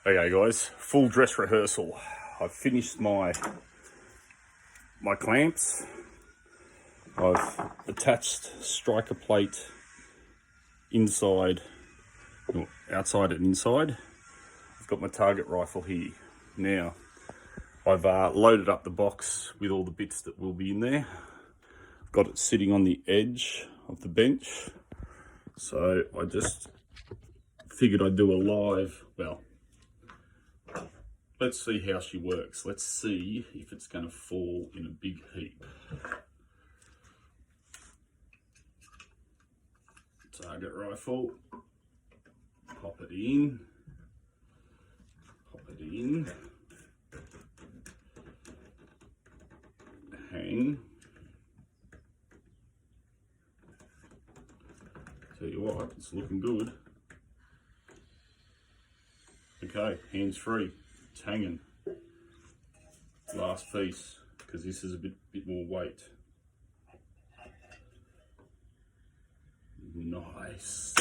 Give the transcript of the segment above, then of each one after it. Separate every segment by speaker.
Speaker 1: Okay guys, full dress rehearsal. I've finished my clamps. I've attached striker plate inside, or outside and inside. I've got my target rifle here. Now, I've loaded up the box with all the bits that will be in there. I've got it sitting on the edge of the bench. So I just figured I'd do a live, well, let's see how she works. Let's see if it's going to fall in a big heap. Target rifle, pop it in, hang. Tell you what, it's looking good. Okay, hands free, it's hanging. Last piece, because this is a bit more weight. Nice.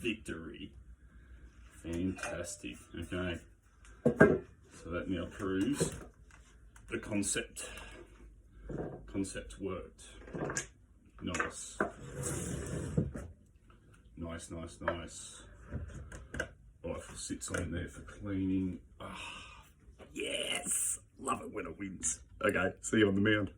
Speaker 1: Victory. Fantastic. Okay. So that now proves the concept worked. Nice. Nice. Rifle sits on there for cleaning. Ah, yes. Love it when it wins. Okay, see you on the mound.